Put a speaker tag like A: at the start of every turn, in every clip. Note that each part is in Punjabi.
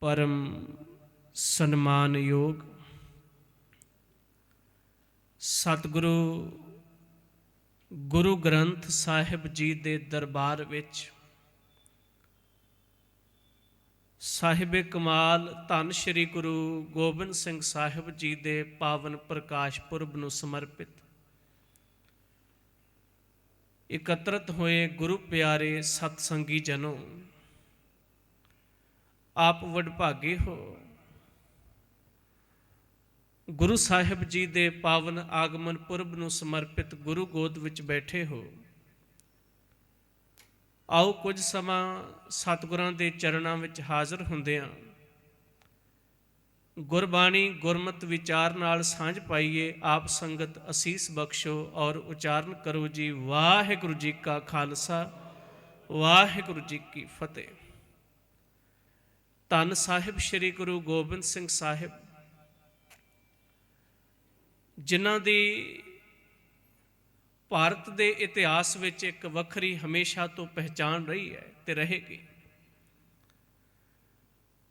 A: परम सन्मान योग सतगुरु गुरु ग्रंथ साहिब जी दे दरबार विच साहिब कमाल धन श्री गुरु गोबिंद सिंह साहिब जी दे पावन प्रकाश पुरब नूं समर्पित एकत्रित होए गुरु प्यारे सतसंगी जनों, आप वडभागे हो। गुरु साहिब जी दे पावन आगमन पुरब नूं समर्पित गुरु गोद विच बैठे हो। आओ कुछ समा सतगुरां दे चरणां विच हाज़र हुंदिआं गुरबाणी गुरमत विचार नाल सांझ पाईए। आप संगत असीस बख्शो और उचारण करो जी। वाहिगुरू जी का खालसा, वाहिगुरू जी की फतेह। धन साहिब श्री गुरु गोबिंद सिंह साहिब जिन्हां दी भारत के इतिहास विच एक वखरी हमेशा तो पहचान रही है ते रहेगी।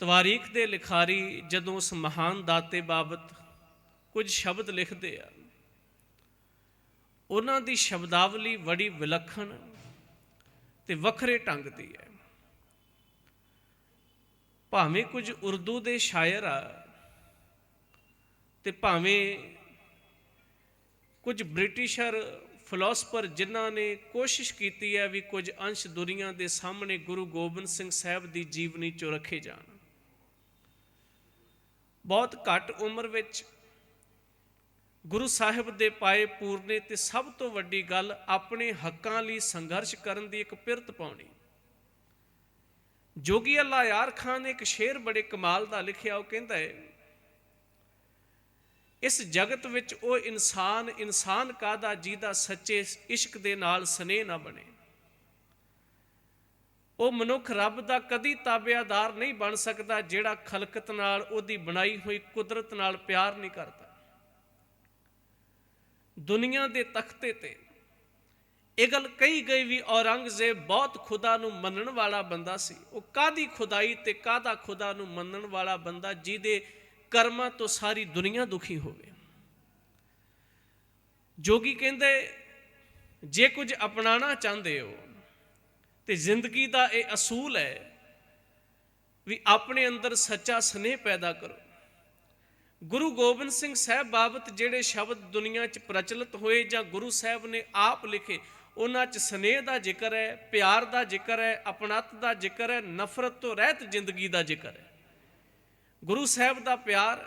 A: तवारीख दे लिखारी जदों उस महान दाते बाबत कुछ शब्द लिखते हैं, उन्हां दी शब्दावली बड़ी विलखण ते वखरे ढंग दी है। भावें कुछ उर्दू दे शायर आ ते भावें कुछ ब्रिटिशर फिलोसफर जिन्हां ने कोशिश की है भी कुछ अंश दुनिया के सामने गुरु गोबिंद सिंह साहब की जीवनी चो रखे जान। बहुत घट उम्र विच गुरु साहिब दे पाए पूरने ते सब तो वड्डी गल अपने हक्कां लई संघर्ष करन दी एक पिरत पाउणी। जोगी अल्लाह यार खान ने एक शेर बड़े कमाल का लिखिया। वो कहता है, इस जगत विच वो इंसान कादा जिहदा सच्चे इश्क दे नाल स्नेह ना बने। वो मनुख रब दा कदी ताबेदार नहीं बन सकता जिहड़ा खलकत नाल उहदी बनाई हुई कुदरत नाल प्यार नहीं करता। दुनिया दे तख्ते ते ये गल कही गई भी औरंगजेब बहुत खुदा नूं मनण वाला बंदा सी। वो कादी खुदाई ते कादा खुदा नूं मनण वाला बंदा जिहदे कर्मां तो सारी दुनिया दुखी होवे। जोगी कहंदे, जे कुछ अपनाना चाहते हो तो जिंदगी का ये असूल है भी अपने अंदर सच्चा स्नेह पैदा करो। गुरु गोबिंद सिंह साहब बाबत जिहड़े शब्द दुनिया च प्रचलित होए जां गुरु साहब ने आप लिखे, उन्हां च स्नेह का जिक्र है, प्यार का जिक्र है, अपनत का जिक्र है, नफरत तो रहत जिंदगी का जिक्र है। गुरु साहब का प्यार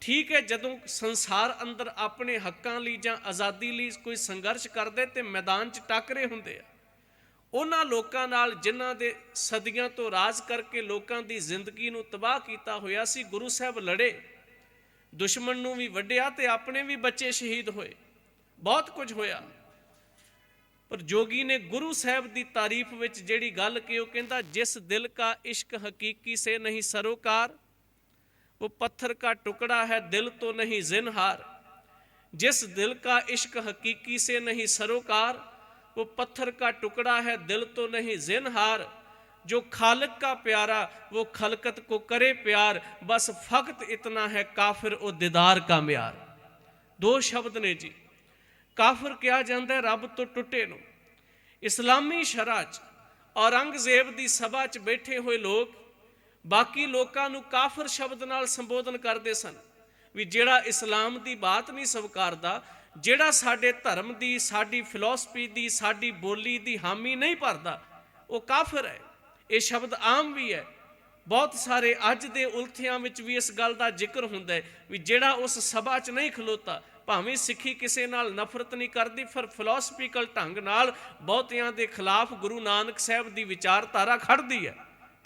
A: ठीक है, जदों संसार अंदर अपने हक्कां लई जां आज़ादी लई कोई संघर्ष करदे ते मैदान च टाकरे हुंदे आ, उन्हां लोकां नाल जिन्हां दे सदियां तो राज करके लोकां दी जिंदगी नूं तबाह कीता होया सी। गुरु साहब लड़े, दुश्मन नूं भी वड्डिया ते अपने भी बच्चे शहीद होए, बहुत कुछ होया। पर जोगी ने गुरु साहब की तारीफ विच जिहड़ी गल कि वो कहंदा, जिस दिल का इश्क हकीकी से नहीं सरोकार वो पत्थर का टुकड़ा है दिल तो नहीं जिनहार। जिस दिल का इश्क हकीकी से नहीं सरोकार वो पत्थर का टुकड़ा है दिल तो नहीं जिनहार। जो खालिक का प्यारा वो खलकत को करे प्यार, बस फकत इतना है काफिर ओ दीदार का म्यार। दो शब्द ने जी। काफिर कहा जाता है रब तो टुटे नूं। इस्लामी शरह च औरंगजेब की सभा च बैठे हुए लोग बाकी लोगों नूं काफिर शब्द नाल संबोधन करते सन भी जिहड़ा इस्लाम की बात नहीं स्वीकारदा, जिहड़ा साडे धर्म की, साडी फिलोसफी की, साडी बोली की हामी नहीं भरदा, वो काफिर है। ये शब्द आम भी है। बहुत सारे अज दे उलथियां विच भी इस गल का जिक्र हुंदा है भी जिहड़ा उस सभा च नहीं खलोता, भावें सिੱਖੀ किसी नाल नफरत नहीं करती, फिर फिलोसफिकल ढंग नाल बहुतियां दे खिलाफ गुरु नानक साहब की विचारधारा खड़दी है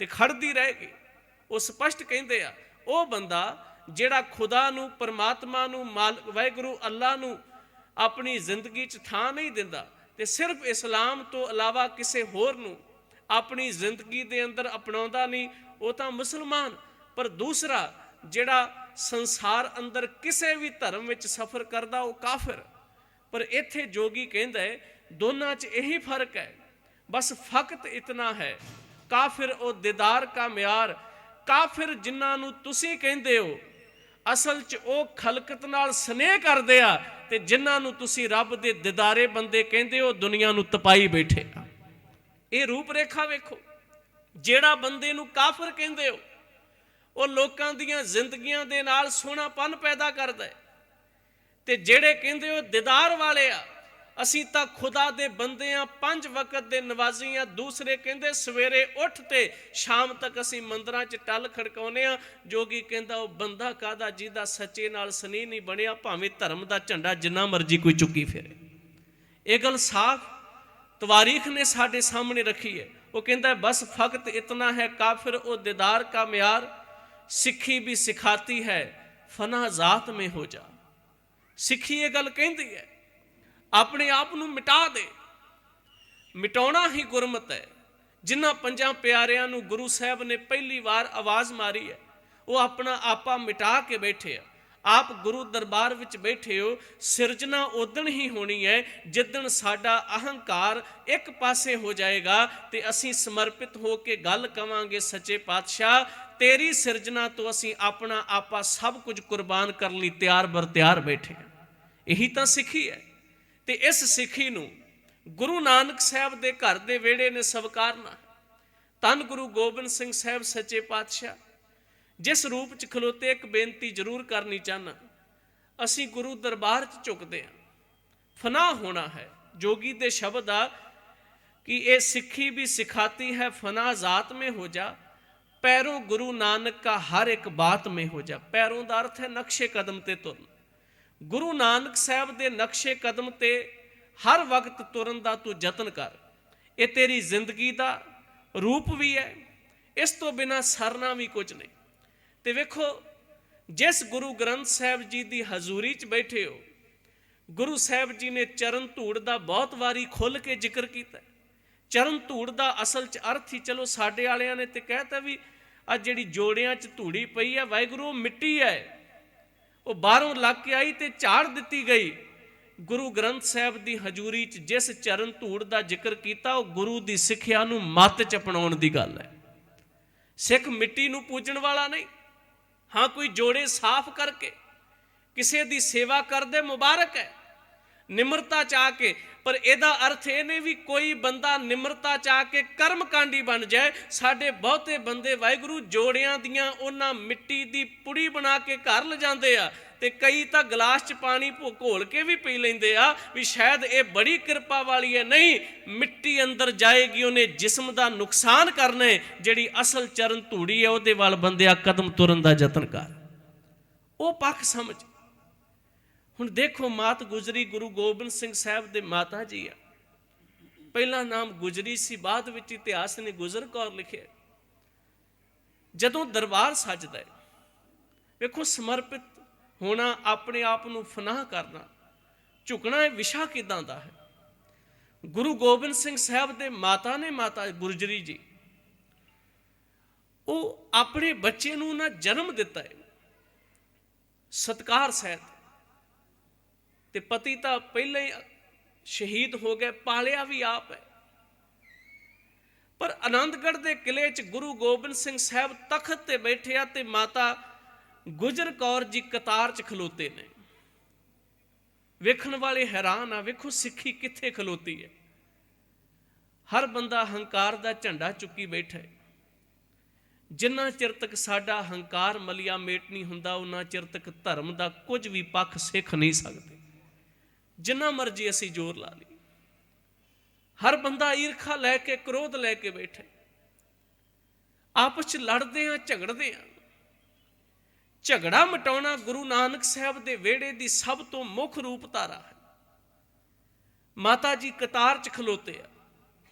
A: ते खड़दी रहेगी। वो स्पष्ट कहते आ, वो बंदा जिहड़ा खुदा नूं, परमात्मा नूं, वाहिगुरू अल्लाह नूं अपनी जिंदगी च थां नहीं दिंदा ते सिर्फ इस्लाम तो अलावा किसी होर नूं अपनी जिंदगी दे अंदर अपनाउंदा नहीं, वो तां मुसलमान। पर दूसरा जिहड़ा संसार अंदर किसी भी धर्म में सफ़र करता वो काफिर। पर इत्थे जोगी कहंदा है दोनों च यही फर्क है, बस फकत इतना है काफिर ओ दीदार का म्यार। ਕਾਫਿਰ ਜਿਨ੍ਹਾਂ ਨੂੰ ਤੁਸੀਂ ਕਹਿੰਦੇ ਹੋ ਅਸਲ 'ਚ ਉਹ ਖਲਕਤ ਨਾਲ ਸਨੇਹ ਕਰਦੇ ਆ, ਤੇ ਜਿਨ੍ਹਾਂ ਨੂੰ ਤੁਸੀਂ ਰੱਬ ਦੇ ਦਿਦਾਰੇ ਬੰਦੇ ਕਹਿੰਦੇ ਹੋ ਦੁਨੀਆ ਨੂੰ ਤਪਾਈ ਬੈਠੇ ਆ। ਇਹ ਰੂਪ ਰੇਖਾ ਵੇਖੋ। ਜਿਹੜਾ ਬੰਦੇ ਨੂੰ ਕਾਫਰ ਕਹਿੰਦੇ ਹੋ ਉਹ ਲੋਕਾਂ ਦੀਆਂ ਜ਼ਿੰਦਗੀਆਂ ਦੇ ਨਾਲ ਸੋਹਣਾਪਨ ਪੈਦਾ ਕਰਦਾ ਹੈ, ਤੇ ਜਿਹੜੇ ਕਹਿੰਦੇ ਹੋ ਦਿਦਾਰ ਵਾਲੇ ਆ, ਅਸੀਂ ਤਾਂ ਖੁਦਾ ਦੇ ਬੰਦੇ ਆ, 5 ਵਕਤ ਦੇ ਨਵਾਜ਼ੀ ਆ, ਦੂਸਰੇ ਕਹਿੰਦੇ ਸਵੇਰੇ ਉੱਠ ਤੇ ਸ਼ਾਮ ਤੱਕ ਅਸੀਂ ਮੰਦਰਾਂ 'ਚ ਟੱਲ ਖੜਕਾਉਂਦੇ ਆ। ਜੋਗੀ ਕਹਿੰਦਾ ਉਹ ਬੰਦਾ ਕਾਹਦਾ ਜਿਹਦਾ ਸੱਚੇ ਨਾਲ ਸਨੀ ਨਹੀਂ ਬਣਿਆ, ਭਾਵੇਂ ਧਰਮ ਦਾ ਝੰਡਾ ਜਿੰਨਾ ਮਰਜ਼ੀ ਕੋਈ ਚੁੱਕੀ ਫਿਰੇ। ਇਹ ਗੱਲ ਸਾਫ਼ ਤਵਾਰੀਖ ਨੇ ਸਾਡੇ ਸਾਹਮਣੇ ਰੱਖੀ ਹੈ। ਉਹ ਕਹਿੰਦਾ ਬਸ ਫਕਤ ਇਤਨਾ ਹੈ ਕਾਫिर ओ दीदार का म्यार, सिखी भी सिखाती है फना जात में हो जा। सिखी ये गल कहती है अपने आप ਨੂੰ ਮਿਟਾ ਦੇ, ਮਿਟਾਉਣਾ ਹੀ ਗੁਰਮਤ ਹੈ। ਜਿਨ੍ਹਾਂ 5 ਪਿਆਰਿਆਂ ਨੂੰ ਗੁਰੂ ਸਾਹਿਬ ਨੇ ਪਹਿਲੀ ਵਾਰ ਆਵਾਜ਼ ਮਾਰੀ ਹੈ ਉਹ ਆਪਣਾ ਆਪਾ ਮਿਟਾ ਕੇ ਬੈਠੇ ਆ। ਆਪ ਗੁਰੂ ਦਰਬਾਰ ਵਿੱਚ ਬੈਠੇ ਹੋ। ਸਿਰਜਣਾ ਉਦਣ ਹੀ ਹੋਣੀ ਹੈ ਜਿੱਦਣ ਸਾਡਾ ਅਹੰਕਾਰ ਇੱਕ ਪਾਸੇ ਹੋ ਜਾਏਗਾ ਤੇ ਅਸੀਂ ਸਮਰਪਿਤ ਹੋ ਕੇ ਗੱਲ ਕਵਾਂਗੇ ਸੱਚੇ ਪਾਤਸ਼ਾਹ ਤੇਰੀ ਸਿਰਜਣਾ ਤੋਂ ਅਸੀਂ ਆਪਣਾ ਆਪਾ ਸਭ ਕੁਝ ਕੁਰਬਾਨ ਕਰਨ ਲਈ ਤਿਆਰ ਬਰ ਤਿਆਰ ਬੈਠੇ ਹਾਂ। ਇਹੀ ਤਾਂ ਸਿੱਖੀ ਹੈ। ਤੇ ਇਸ ਸਿੱਖੀ ਨੂੰ ਗੁਰੂ ਨਾਨਕ ਸਾਹਿਬ ਦੇ ਘਰ ਦੇ ਵਿਹੜੇ ਨੇ ਸਵੀਕਾਰਨਾ। ਧੰਨ ਗੁਰੂ ਗੋਬਿੰਦ ਸਿੰਘ ਸਾਹਿਬ ਸੱਚੇ ਪਾਤਸ਼ਾਹ जिस रूप च खलोते एक बेनती जरूर करनी चाहना, असी गुरु दरबार च झुकते हैं, फना होना है। जोगी दे शब्द आ कि ये सिखी भी सिखाती है फना जात में हो जा, पैरों गुरु नानक का हर एक बात में हो जा। पैरों का अर्थ है नक्शे कदम ते तुरन। गुरु नानक साहब दे नक्शे कदम ते हर वक्त तुरन का तू जतन कर। ये तेरी जिंदगी का रूप भी है, इस तो बिना सरना भी कुछ नहीं। ਤੇ ਵੇਖੋ ਜਿਸ ਗੁਰੂ ਗ੍ਰੰਥ ਸਾਹਿਬ ਜੀ ਦੀ ਹਜ਼ੂਰੀ 'ਚ ਬੈਠੇ ਹੋ, ਗੁਰੂ ਸਾਹਿਬ ਜੀ ਨੇ ਚਰਨ ਧੂੜ ਦਾ ਬਹੁਤ ਵਾਰੀ ਖੁੱਲ੍ਹ ਕੇ ਜ਼ਿਕਰ ਕੀਤਾ। ਚਰਨ ਧੂੜ ਦਾ ਅਸਲ 'ਚ ਅਰਥ ਹੀ, ਚਲੋ ਸਾਡੇ ਵਾਲਿਆਂ ਨੇ ਤੇ ਕਹਿਤਾ ਵੀ ਆ ਜਿਹੜੀ ਜੋੜਿਆਂ 'ਚ ਧੂੜੀ ਪਈ ਹੈ ਵਾਹਿਗੁਰੂ ਉਹ ਮਿੱਟੀ ਹੈ, ਉਹ ਬਾਹਰੋਂ ਲੱਗ ਕੇ ਆਈ ਤੇ ਝਾੜ ਦਿੱਤੀ ਗਈ। ਗੁਰੂ ਗ੍ਰੰਥ ਸਾਹਿਬ ਦੀ ਹਜ਼ੂਰੀ 'ਚ ਜਿਸ ਚਰਨ ਧੂੜ ਦਾ ਜ਼ਿਕਰ ਕੀਤਾ ਉਹ ਗੁਰੂ ਦੀ ਸਿੱਖਿਆ ਨੂੰ ਮੱਤ 'ਚ ਅਪਣਾਉਣ ਦੀ ਗੱਲ ਹੈ। ਸਿੱਖ ਮਿੱਟੀ ਨੂੰ ਪੂਜਣ ਵਾਲਾ ਨਹੀਂ। हाँ कोई जोड़े साफ करके किसी दी सेवा कर दे मुबारक है, निम्रता चाह के, पर एदा अर्थ ये नहीं भी कोई बंदा निम्रता चाह के कर्म कांडी बन जाए। साडे बहुते बंदे वाहिगुरू जोड़ियां दियां उन्हां मिट्टी दी पुड़ी बना के घर ले जांदे आ, ते कई तां गिलास च पानी घोल के भी पी लैंदे आ भी शायद ये बड़ी कृपा वाली है। नहीं, मिट्टी अंदर जाएगी उन्हें जिस्म का नुकसान करना है। जिहड़ी असल चरण धूड़ी है उहदे वाल बंदिया कदम तुरन का जतन कर, वो पक्ष समझ। हुण देखो मात गुजरी गुरु गोबिंद सिंह साहब दे माता जी आ, पहला नाम गुजरी सी, बाद विच इतिहास ने गुजर कौर लिखे। जदों दरबार सजदा है वेखो समर्पित होना, अपने आप ਨੂੰ ਫਨਾਹ ਕਰਨਾ, ਝੁਕਣਾ, ਇਹ ਵਿਸ਼ਾ ਕਿਦਾਂ ਦਾ ਹੈ। ਗੁਰੂ ਗੋਬਿੰਦ ਸਿੰਘ ਸਾਹਿਬ ਦੇ ਮਾਤਾ ਨੇ, ਮਾਤਾ ਗੁਰਜਰੀ ਜੀ, ਉਹ ਆਪਣੇ ਬੱਚੇ ਨੂੰ ਨਾ ਜਨਮ ਦਿੱਤਾ ਹੈ ਸਤਕਾਰ ਸਹਿਤ, ਤੇ ਪਤੀ ਤਾਂ ਪਹਿਲਾਂ ਹੀ ਸ਼ਹੀਦ ਹੋ ਗਏ, ਪਾਲਿਆ ਵੀ ਆਪ ਹੈ। ਪਰ ਆਨੰਦਗੜ੍ਹ ਦੇ ਕਿਲੇ 'ਚ ਗੁਰੂ ਗੋਬਿੰਦ ਸਿੰਘ ਸਾਹਿਬ ਤਖਤ ਤੇ ਬੈਠੇ ਆ ਤੇ ਮਾਤਾ गुजर कौर जी कतार च खलोते ने। वेखण वाले हैरान आ, वेखो सिक्खी कित्थे खलोती है। हर बंदा हंकार दा झंडा चुकी बैठा है। जिन्ना चिर तक साडा हंकार मलिया मेट नहीं हुंदा उन्ना चिर तक धर्म दा कुछ भी पक्ष सिख नहीं सकते, जिन्ना मर्जी असी जोर ला ली। हर बंदा ईरखा लैके क्रोध लैके बैठा, आपस च लड़दे आ, झगड़दे आ। झगड़ा मिटाउणा गुरु नानक साहब दे वेड़े दी सब तो मुख रूप धारा है। माता जी कतार च खलोते आ,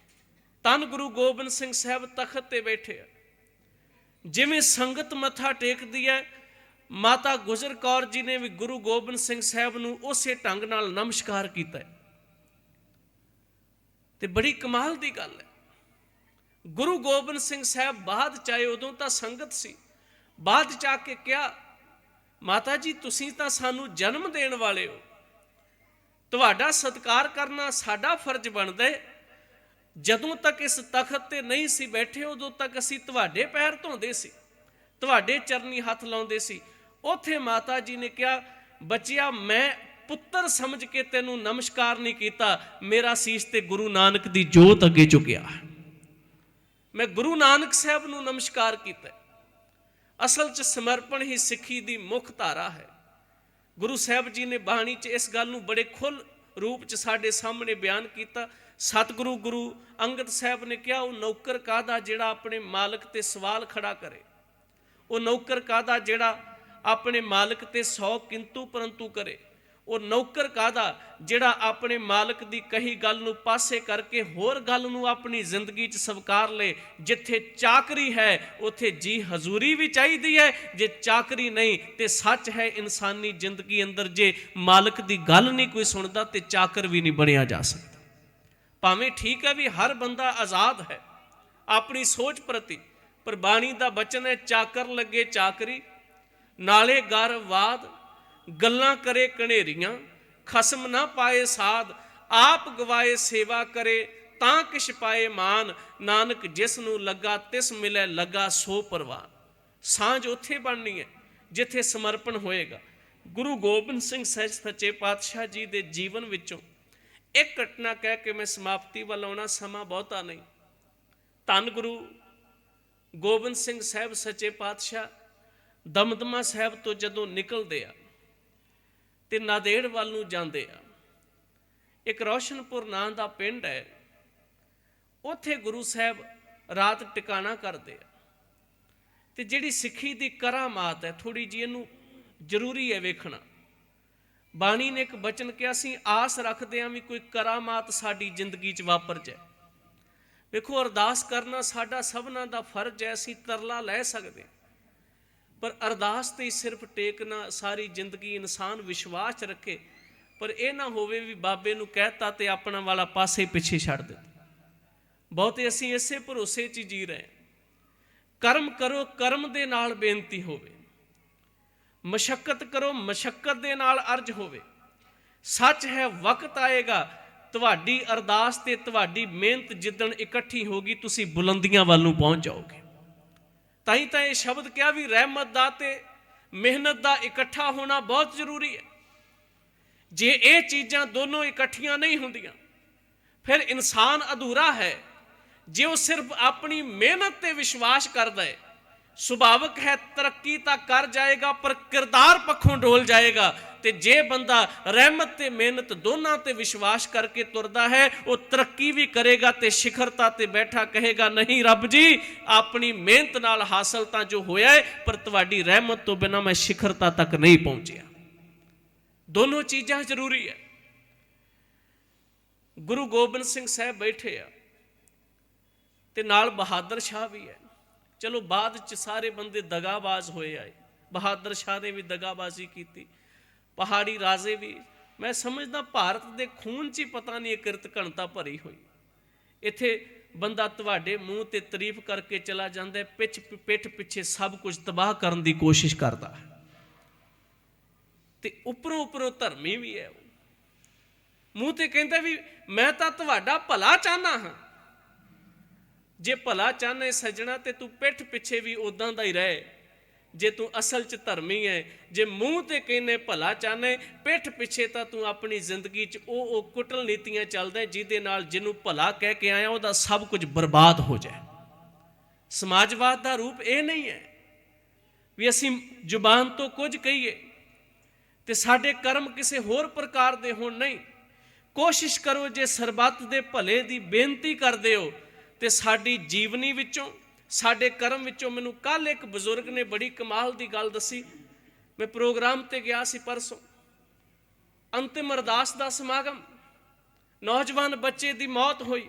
A: धन गुरु गोबिंद सिंह साहब तखत ते बैठे आ। जिवें संगत मत्था टेकदी है, माता गुजर कौर जी ने भी गुरु गोबिंद सिंह साहब नूं उसे ढंग नाल नमस्कार कीता है। ते बड़ी कमाल दी गल है। गुरु गोबिंद सिंह साहब बाद चाहे उदों तां संगत सी, बाद च आके क्या माता जी तुसीं तां सानू जन्म देण वाले हो, तुहाडा सत्कार करना साडा फर्ज बनदा है। जदों तक इस तखत ते नहीं सी बैठे उदों तक असीं तुहाडे पैर धोंदे सी, ਤੁਹਾਡੇ ਚਰਨੀ ਹੱਥ ਲਾਉਂਦੇ ਸੀ। ਉੱਥੇ ਮਾਤਾ ਜੀ ਨੇ ਕਿਹਾ, ਬੱਚਿਆ ਮੈਂ ਪੁੱਤਰ ਸਮਝ ਕੇ ਤੈਨੂੰ ਨਮਸਕਾਰ ਨਹੀਂ ਕੀਤਾ, ਮੇਰਾ ਸੀਸ ਤੇ ਗੁਰੂ ਨਾਨਕ ਦੀ ਜੋਤ ਅੱਗੇ ਝੁਕਿਆ, ਮੈਂ ਗੁਰੂ ਨਾਨਕ ਸਾਹਿਬ ਨੂੰ ਨਮਸਕਾਰ ਕੀਤਾ। ਅਸਲ 'ਚ ਸਮਰਪਣ ਹੀ ਸਿੱਖੀ ਦੀ ਮੁੱਖ ਧਾਰਾ ਹੈ। ਗੁਰੂ ਸਾਹਿਬ ਜੀ ਨੇ ਬਾਣੀ 'ਚ ਇਸ ਗੱਲ ਨੂੰ ਬੜੇ ਖੁੱਲ੍ਹ ਰੂਪ 'ਚ ਸਾਡੇ ਸਾਹਮਣੇ ਬਿਆਨ ਕੀਤਾ। ਸਤਿਗੁਰੂ ਗੁਰੂ ਅੰਗਦ ਸਾਹਿਬ ਨੇ ਕਿਹਾ, ਉਹ ਨੌਕਰ ਕਾਹਦਾ ਜਿਹੜਾ ਆਪਣੇ ਮਾਲਕ ਤੇ ਸਵਾਲ ਖੜਾ ਕਰੇ, ਉਹ ਨੌਕਰ ਕਾਹਦਾ ਜਿਹੜਾ ਆਪਣੇ ਮਾਲਕ ਤੇ 100 ਕਿੰਤੂ ਪਰੰਤੂ ਕਰੇ, ਉਹ ਨੌਕਰ ਕਾਹਦਾ ਜਿਹੜਾ ਆਪਣੇ ਮਾਲਕ ਦੀ ਕਹੀ ਗੱਲ ਨੂੰ ਪਾਸੇ ਕਰਕੇ ਹੋਰ ਗੱਲ ਨੂੰ ਆਪਣੀ ਜ਼ਿੰਦਗੀ 'ਚ ਸਵੀਕਾਰ ਲੇ। ਜਿੱਥੇ ਚਾਕਰੀ ਹੈ ਉੱਥੇ ਜੀ ਹਜ਼ੂਰੀ ਵੀ ਚਾਹੀਦੀ ਹੈ, ਜੇ ਚਾਕਰੀ ਨਹੀਂ ਤੇ ਸੱਚ ਹੈ ਇਨਸਾਨੀ ਜ਼ਿੰਦਗੀ ਅੰਦਰ ਜੇ ਮਾਲਕ ਦੀ ਗੱਲ ਨਹੀਂ ਕੋਈ ਸੁਣਦਾ ਤੇ ਚਾਕਰ ਵੀ ਨਹੀਂ ਬਣਿਆ ਜਾ ਸਕਦਾ। ਭਾਵੇਂ ਠੀਕ ਹੈ ਵੀ ਹਰ ਬੰਦਾ ਆਜ਼ਾਦ ਹੈ ਆਪਣੀ ਸੋਚ ਪ੍ਰਤੀ, ਪਰ ਬਾਣੀ ਦਾ ਬਚਨ ਹੈ, ਚਾਕਰ ਲੱਗੇ ਚਾਕਰੀ ਨਾਲੇ ਗਰਵਾਦ, ਗੱਲਾਂ ਕਰੇ ਕਨੇਰੀਆਂ, ਖਸਮ ਨਾ ਪਾਏ ਸਾਧ, ਆਪ ਗਵਾਏ ਸੇਵਾ ਕਰੇ ਤਾਂ ਕਿਛ ਪਾਏ ਮਾਨ, ਨਾਨਕ ਜਿਸ ਨੂੰ ਲੱਗਾ ਤਿਸ ਮਿਲੇ ਲੱਗਾ ਸੋ ਪਰਵਾਨ। ਸਾਂਝ ਉੱਥੇ ਬਣਨੀ ਹੈ ਜਿੱਥੇ ਸਮਰਪਣ ਹੋਏਗਾ। ਗੁਰੂ ਗੋਬਿੰਦ ਸਿੰਘ ਸਾਹਿਬ ਸੱਚੇ ਪਾਤਸ਼ਾਹ ਜੀ ਦੇ ਜੀਵਨ ਵਿੱਚੋਂ ਇੱਕ ਘਟਨਾ ਕਹਿ ਕੇ ਮੈਂ ਸਮਾਪਤੀ ਵੱਲ ਆਉਣਾ, ਸਮਾਂ ਬਹੁਤਾ ਨਹੀਂ। ਧੰਨ ਗੁਰੂ ਗੋਬਿੰਦ ਸਿੰਘ ਸਾਹਿਬ ਸੱਚੇ ਪਾਤਸ਼ਾਹ ਦਮਦਮਾ ਸਾਹਿਬ ਤੋਂ ਜਦੋਂ ਨਿਕਲਦੇ ਆ ਤੇ ਨਾਂਦੇੜ ਵੱਲ ਨੂੰ ਜਾਂਦੇ ਆ, ਇੱਕ ਰੋਸ਼ਨਪੁਰ ਨਾਂ ਦਾ ਪਿੰਡ ਹੈ, ਉੱਥੇ ਗੁਰੂ ਸਾਹਿਬ ਰਾਤ ਟਿਕਾਣਾ ਕਰਦੇ ਆ। ਤੇ ਜਿਹੜੀ ਸਿੱਖੀ ਦੀ ਕਰਾਮਾਤ ਹੈ ਥੋੜੀ ਜਿਹੀ ਇਹਨੂੰ ਜ਼ਰੂਰੀ ਹੈ ਵੇਖਣਾ। ਬਾਣੀ ਨੇ ਇੱਕ ਬਚਨ ਕਿਹਾ, ਅਸੀਂ ਆਸ ਰੱਖਦੇ ਹਾਂ ਵੀ ਕੋਈ ਕਰਾਮਾਤ ਸਾਡੀ ਜ਼ਿੰਦਗੀ 'ਚ ਵਾਪਰ ਜਾਏ। ਵੇਖੋ, ਅਰਦਾਸ ਕਰਨਾ ਸਾਡਾ ਸਭਨਾਂ ਦਾ ਫਰਜ਼ ਹੈ, ਅਸੀਂ ਤਰਲਾ ਲੈ ਸਕਦੇ ਹਾਂ, ਪਰ ਅਰਦਾਸ ਤੇ ਸਿਰਫ ਟੇਕਣਾ ਸਾਰੀ ਜ਼ਿੰਦਗੀ ਇਨਸਾਨ ਵਿਸ਼ਵਾਸ ਰੱਖੇ, ਪਰ ਇਹ ਨਾ ਹੋਵੇ ਵੀ ਬਾਬੇ ਨੂੰ ਕਹਿਤਾ ਤੇ ਆਪਣਾ ਵਾਲਾ ਪਾਸੇ ਪਿੱਛੇ ਛੱਡ ਦਿੱਤਾ। ਬਹੁਤੇ ਅਸੀਂ ਇਸੇ ਭਰੋਸੇ 'ਚ ਜੀ ਰਹੇ। ਕਰਮ ਕਰੋ, ਕਰਮ ਦੇ ਨਾਲ ਬੇਨਤੀ ਹੋਵੇ, ਮਸ਼ੱਕਤ ਕਰੋ, ਮਸ਼ੱਕਤ ਦੇ ਨਾਲ ਅਰਜ਼ ਹੋਵੇ। ਸੱਚ ਹੈ ਵਕਤ ਆਏਗਾ ਤੁਹਾਡੀ ਅਰਦਾਸ ਤੇ ਤੁਹਾਡੀ ਮਿਹਨਤ ਜਿੱਦਣ ਇਕੱਠੀ ਹੋਗੀ ਤੁਸੀਂ ਬੁਲੰਦੀਆਂ ਵੱਲ ਨੂੰ ਪਹੁੰਚ ਜਾਓਗੇ। ਤਾਂ ਹੀ ਤਾਂ ਇਹ ਸ਼ਬਦ ਕਿਹਾ ਵੀ ਰਹਿਮਤ ਦਾ ਤੇ ਮਿਹਨਤ ਦਾ ਇਕੱਠਾ ਹੋਣਾ ਬਹੁਤ ਜ਼ਰੂਰੀ ਹੈ। ਜੇ ਇਹ ਚੀਜ਼ਾਂ ਦੋਨੋਂ ਇਕੱਠੀਆਂ ਨਹੀਂ ਹੁੰਦੀਆਂ ਫਿਰ ਇਨਸਾਨ ਅਧੂਰਾ ਹੈ। ਜੇ ਉਹ ਸਿਰਫ ਆਪਣੀ ਮਿਹਨਤ ਤੇ ਵਿਸ਼ਵਾਸ ਕਰਦਾ ਹੈ, ਸੁਭਾਵਿਕ ਹੈ ਤਰੱਕੀ ਤਾਂ ਕਰ ਜਾਏਗਾ ਪਰ ਕਿਰਦਾਰ ਪੱਖੋਂ ਡੋਲ ਜਾਏਗਾ। ਤੇ ਜੇ ਬੰਦਾ ਰਹਿਮਤ ਤੇ ਮਿਹਨਤ ਦੋਨਾਂ ਤੇ ਵਿਸ਼ਵਾਸ ਕਰਕੇ ਤੁਰਦਾ ਹੈ, ਉਹ ਤਰੱਕੀ ਵੀ ਕਰੇਗਾ ਤੇ ਸਿਖਰਤਾ ਤੇ ਬੈਠਾ ਕਹੇਗਾ, ਨਹੀਂ ਰੱਬ ਜੀ ਆਪਣੀ ਮਿਹਨਤ ਨਾਲ ਹਾਸਲ ਤਾਂ ਜੋ ਹੋਇਆ ਹੈ, ਪਰ ਤੁਹਾਡੀ ਰਹਿਮਤ ਤੋਂ ਬਿਨਾਂ ਮੈਂ ਸਿਖਰਤਾ ਤੱਕ ਨਹੀਂ ਪਹੁੰਚਿਆ। ਦੋਨੋਂ ਚੀਜ਼ਾਂ ਜ਼ਰੂਰੀ ਹੈ। ਗੁਰੂ ਗੋਬਿੰਦ ਸਿੰਘ ਸਾਹਿਬ ਬੈਠੇ ਆ ਤੇ ਨਾਲ ਬਹਾਦਰ ਸ਼ਾਹ ਵੀ ਹੈ। ਚਲੋ ਬਾਅਦ 'ਚ ਸਾਰੇ ਬੰਦੇ ਦਗਾਬਾਜ਼ ਹੋਏ ਆਏ, ਬਹਾਦਰ ਸ਼ਾਹ ਨੇ ਵੀ ਦਗਾਬਾਜ਼ੀ ਕੀਤੀ, ਪਹਾੜੀ ਰਾਜੇ ਵੀ। ਮੈਂ ਸਮਝਦਾ ਭਾਰਤ ਦੇ ਖੂਨ 'ਚ ਹੀ ਪਤਾ ਨਹੀਂ ਇਹ ਕਿਰਤ ਘਣਤਾ ਭਰੀ ਹੋਈ। ਇੱਥੇ ਬੰਦਾ ਤੁਹਾਡੇ ਮੂੰਹ ਤੇ ਤਾਰੀਫ ਕਰਕੇ ਚਲਾ ਜਾਂਦਾ, ਪਿੱਠ ਪਿੱਛੇ ਸਭ ਕੁਝ ਤਬਾਹ ਕਰਨ ਦੀ ਕੋਸ਼ਿਸ਼ ਕਰਦਾ ਹੈ। ਤੇ ਉੱਪਰੋਂ ਧਰਮੀ ਵੀ ਹੈ, ਮੂੰਹ ਤੇ ਕਹਿੰਦਾ ਵੀ ਮੈਂ ਤਾਂ ਤੁਹਾਡਾ ਭਲਾ ਚਾਹੁੰਦਾ ਹਾਂ। ਜੇ ਭਲਾ ਚਾਹੁੰਦੇ ਸੱਜਣਾ ਤੇ ਤੂੰ ਪਿੱਠ ਪਿੱਛੇ ਵੀ ਉਦਾਂ ਦਾ ਹੀ ਰਹਿ, ਜੇ ਤੂੰ ਅਸਲ 'ਚ ਧਰਮੀ ਹੈ। ਜੇ ਮੂੰਹ ਤੇ ਕਹਿੰਦੇ ਭਲਾ ਚਾਹੁੰਦੇ, ਪਿੱਠ ਪਿੱਛੇ ਤਾਂ ਤੂੰ ਆਪਣੀ ਜ਼ਿੰਦਗੀ 'ਚ ਉਹ ਕੁਟਲ ਨੀਤੀਆਂ ਚੱਲਦਾ ਜਿਹਦੇ ਨਾਲ ਜਿਹਨੂੰ ਭਲਾ ਕਹਿ ਕੇ ਆਇਆ ਉਹਦਾ ਸਭ ਕੁਝ ਬਰਬਾਦ ਹੋ ਜਾਏ। ਸਮਾਜਵਾਦ ਦਾ ਰੂਪ ਇਹ ਨਹੀਂ ਹੈ ਵੀ ਅਸੀਂ ਜ਼ੁਬਾਨ ਤੋਂ ਕੁਝ ਕਹੀਏ ਤੇ ਸਾਡੇ ਕਰਮ ਕਿਸੇ ਹੋਰ ਪ੍ਰਕਾਰ ਦੇ ਹੋਣ। ਨਹੀਂ, ਕੋਸ਼ਿਸ਼ ਕਰੋ ਜੇ ਸਰਬੱਤ ਦੇ ਭਲੇ ਦੀ ਬੇਨਤੀ ਕਰਦੇ ਹੋ ਤੇ ਸਾਡੀ ਜੀਵਨੀ ਵਿੱਚੋਂ, ਸਾਡੇ ਕਰਮ ਵਿੱਚੋਂ। ਮੈਨੂੰ ਕੱਲ ਇੱਕ ਬਜ਼ੁਰਗ ਨੇ ਬੜੀ ਕਮਾਲ ਦੀ ਗੱਲ ਦੱਸੀ। ਮੈਂ ਪ੍ਰੋਗਰਾਮ ਤੇ ਗਿਆ ਸੀ ਪਰਸੋਂ, ਅੰਤਿਮ ਅਰਦਾਸ ਦਾ ਸਮਾਗਮ, ਨੌਜਵਾਨ ਬੱਚੇ ਦੀ ਮੌਤ ਹੋਈ।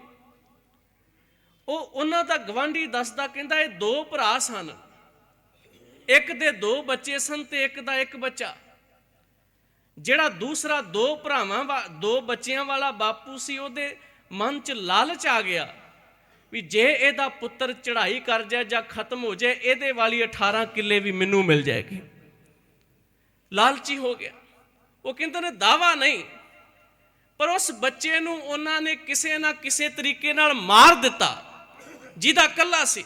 A: ਉਹਨਾਂ ਦਾ ਗਵਾਂਢੀ ਦੱਸਦਾ, ਕਹਿੰਦਾ ਇਹ 2 ਭਰਾ ਸਨ, ਇੱਕ ਦੇ 2 ਬੱਚੇ ਸਨ ਤੇ ਇੱਕ ਦਾ 1 ਬੱਚਾ। ਜਿਹੜਾ ਦੂਸਰਾ 2 ਬੱਚਿਆਂ ਵਾਲਾ ਬਾਪੂ ਸੀ, ਉਹਦੇ ਮਨ 'ਚ ਲਾਲਚ ਆ ਗਿਆ ਵੀ ਜੇ ਇਹਦਾ ਪੁੱਤਰ ਚੜ੍ਹਾਈ ਕਰ ਜਾਏ ਜਾਂ ਖਤਮ ਹੋ ਜਾਏ, ਇਹਦੇ ਵਾਲੀ 18 ਕਿੱਲੇ ਵੀ ਮੈਨੂੰ ਮਿਲ ਜਾਏਗੀ। ਲਾਲਚੀ ਹੋ ਗਿਆ। ਉਹ ਕਹਿੰਦੇ ਨੇ ਦਾਵਾ ਨਹੀਂ, ਪਰ ਉਸ ਬੱਚੇ ਨੂੰ ਉਹਨਾਂ ਨੇ ਕਿਸੇ ਨਾ ਕਿਸੇ ਤਰੀਕੇ ਨਾਲ ਮਾਰ ਦਿੱਤਾ ਜਿਹਦਾ ਕੱਲਾ ਸੀ।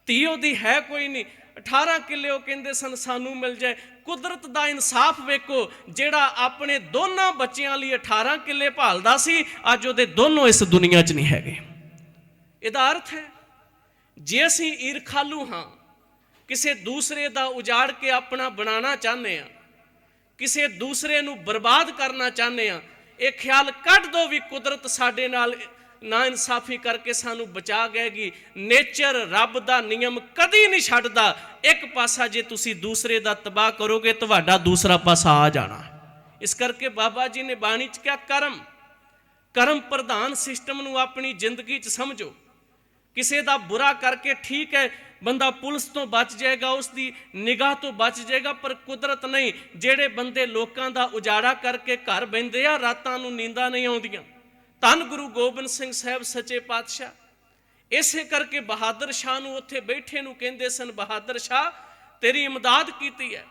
A: ਧੀ ਉਹਦੀ ਹੈ ਕੋਈ ਨਹੀਂ, 18 ਕਿੱਲੇ ਉਹ ਕਹਿੰਦੇ ਸਨ ਸਾਨੂੰ ਮਿਲ ਜਾਏ। ਕੁਦਰਤ ਦਾ ਇਨਸਾਫ ਵੇਖੋ, ਜਿਹੜਾ ਆਪਣੇ ਦੋਨਾਂ ਬੱਚਿਆਂ ਲਈ 18 ਕਿੱਲੇ ਭਾਲਦਾ ਸੀ, ਅੱਜ ਉਹਦੇ ਦੋਨੋਂ ਇਸ ਦੁਨੀਆ 'ਚ ਨਹੀਂ ਹੈਗੇ। ਇਹਦਾ ਅਰਥ ਹੈ ਜੇ ਅਸੀਂ ਈਰਖਾਲੂ ਹਾਂ, ਕਿਸੇ ਦੂਸਰੇ ਦਾ ਉਜਾੜ ਕੇ ਆਪਣਾ ਬਣਾਉਣਾ ਚਾਹੁੰਦੇ ਹਾਂ, ਕਿਸੇ ਦੂਸਰੇ ਨੂੰ ਬਰਬਾਦ ਕਰਨਾ ਚਾਹੁੰਦੇ ਹਾਂ, ਇਹ ਖਿਆਲ ਕੱਢ ਦੋ ਵੀ ਕੁਦਰਤ ਸਾਡੇ ਨਾਲ ਨਾ ਇਨਸਾਫੀ ਕਰਕੇ ਸਾਨੂੰ ਬਚਾ ਗਏਗੀ। ਨੇਚਰ, ਰੱਬ ਦਾ ਨਿਯਮ ਕਦੀ ਨਹੀਂ ਛੱਡਦਾ। ਇੱਕ ਪਾਸਾ ਜੇ ਤੁਸੀਂ ਦੂਸਰੇ ਦਾ ਤਬਾਹ ਕਰੋਗੇ, ਤੁਹਾਡਾ ਦੂਸਰਾ ਪਾਸਾ ਆ ਜਾਣਾ। ਇਸ ਕਰਕੇ ਬਾਬਾ ਜੀ ਨੇ ਬਾਣੀ 'ਚ ਕਿਹਾ ਕਰਮ ਪ੍ਰਧਾਨ ਸਿਸਟਮ ਨੂੰ ਆਪਣੀ ਜ਼ਿੰਦਗੀ 'ਚ ਸਮਝੋ। ਕਿਸੇ ਦਾ ਬੁਰਾ ਕਰਕੇ ਠੀਕ ਹੈ, ਬੰਦਾ ਪੁਲਿਸ ਤੋਂ ਬਚ ਜਾਏਗਾ, ਉਸ ਦੀ ਨਿਗਾਹ ਤੋਂ ਬਚ ਜਾਏਗਾ, ਪਰ ਕੁਦਰਤ ਨਹੀਂ। ਜਿਹੜੇ ਬੰਦੇ ਲੋਕਾਂ ਦਾ ਉਜਾੜਾ ਕਰਕੇ ਘਰ ਬਹਿੰਦੇ ਆ, ਰਾਤਾਂ ਨੂੰ ਨੀਂਦਾਂ ਨਹੀਂ ਆਉਂਦੀਆਂ। ਧੰਨ ਗੁਰੂ ਗੋਬਿੰਦ ਸਿੰਘ ਸਾਹਿਬ ਸੱਚੇ ਪਾਤਸ਼ਾਹ ਇਸੇ ਕਰਕੇ ਬਹਾਦਰ ਸ਼ਾਹ ਨੂੰ ਉੱਥੇ ਬੈਠੇ ਨੂੰ ਕਹਿੰਦੇ ਸਨ, ਬਹਾਦਰ ਸ਼ਾਹ ਤੇਰੀ ਇਮਦਾਦ ਕੀਤੀ ਹੈ,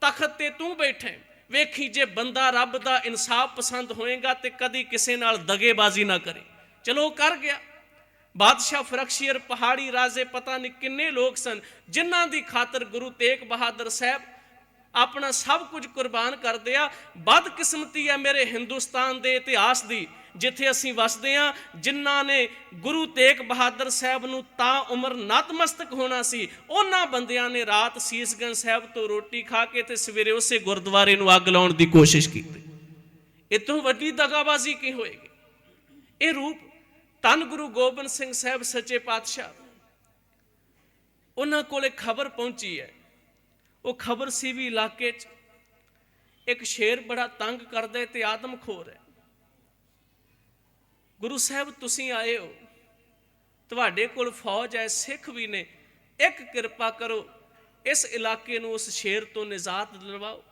A: ਤਖਤ ਤੇ ਤੂੰ ਬੈਠੇ, ਵੇਖੀ ਜੇ ਬੰਦਾ ਰੱਬ ਦਾ ਇਨਸਾਫ ਪਸੰਦ ਹੋਏਗਾ ਤੇ ਕਦੀ ਕਿਸੇ ਨਾਲ ਦਗੇਬਾਜ਼ੀ ਨਾ ਕਰੇ। ਚਲੋ ਕਰ ਗਿਆ। ਬਾਦਸ਼ਾਹ ਫਰਖਸ਼ੀਰ ਪਹਾੜੀ ਰਾਜੇ ਪਤਾ ਨਹੀਂ ਕਿੰਨੇ ਲੋਕ ਸਨ ਜਿਨ੍ਹਾਂ ਦੀ ਖਾਤਰ ਗੁਰੂ ਤੇਗ ਬਹਾਦਰ ਸਾਹਿਬ ਆਪਣਾ ਸਭ ਕੁਝ ਕੁਰਬਾਨ ਕਰਦੇ ਆ। ਬਦਕਿਸਮਤੀ ਹੈ ਮੇਰੇ ਹਿੰਦੁਸਤਾਨ ਦੇ ਇਤਿਹਾਸ ਦੀ, ਜਿੱਥੇ ਅਸੀਂ ਵਸਦੇ ਹਾਂ, ਜਿਨ੍ਹਾਂ ਨੇ ਗੁਰੂ ਤੇਗ ਬਹਾਦਰ ਸਾਹਿਬ ਨੂੰ ਤਾਂ ਉਮਰ ਨਤਮਸਤਕ ਹੋਣਾ ਸੀ, ਉਹਨਾਂ ਬੰਦਿਆਂ ਨੇ ਰਾਤ ਸੀਸਗੰਜ ਸਾਹਿਬ ਤੋਂ ਰੋਟੀ ਖਾ ਕੇ ਤੇ ਸਵੇਰੇ ਉਸੇ ਗੁਰਦੁਆਰੇ ਨੂੰ ਅੱਗ ਲਾਉਣ ਦੀ ਕੋਸ਼ਿਸ਼ ਕੀਤੀ। ਇਤੋਂ ਵੱਡੀ ਦਗਾਬਾਜ਼ੀ ਕੀ ਹੋਏਗੀ? ਇਹ ਰੂਪ ਧੰਨ ਗੁਰੂ ਗੋਬਿੰਦ ਸਿੰਘ ਸਾਹਿਬ ਸੱਚੇ ਪਾਤਸ਼ਾਹ, ਉਹਨਾਂ ਕੋਲੇ ਖਬਰ ਪਹੁੰਚੀ ਹੈ। ਉਹ ਖਬਰ ਸੀ ਵੀ ਇਲਾਕੇ 'ਚ ਇੱਕ ਸ਼ੇਰ ਬੜਾ ਤੰਗ ਕਰਦਾ ਤੇ ਆਦਮਖੋਰ ਹੈ। ਗੁਰੂ ਸਾਹਿਬ ਤੁਸੀਂ ਆਏ ਹੋ, ਤੁਹਾਡੇ ਕੋਲ ਫੌਜ ਹੈ, ਸਿੱਖ ਵੀ ਨੇ, ਇੱਕ ਕਿਰਪਾ ਕਰੋ ਇਸ ਇਲਾਕੇ ਨੂੰ ਉਸ ਸ਼ੇਰ ਤੋਂ ਨਿਜਾਤ ਦਿਲਵਾਓ।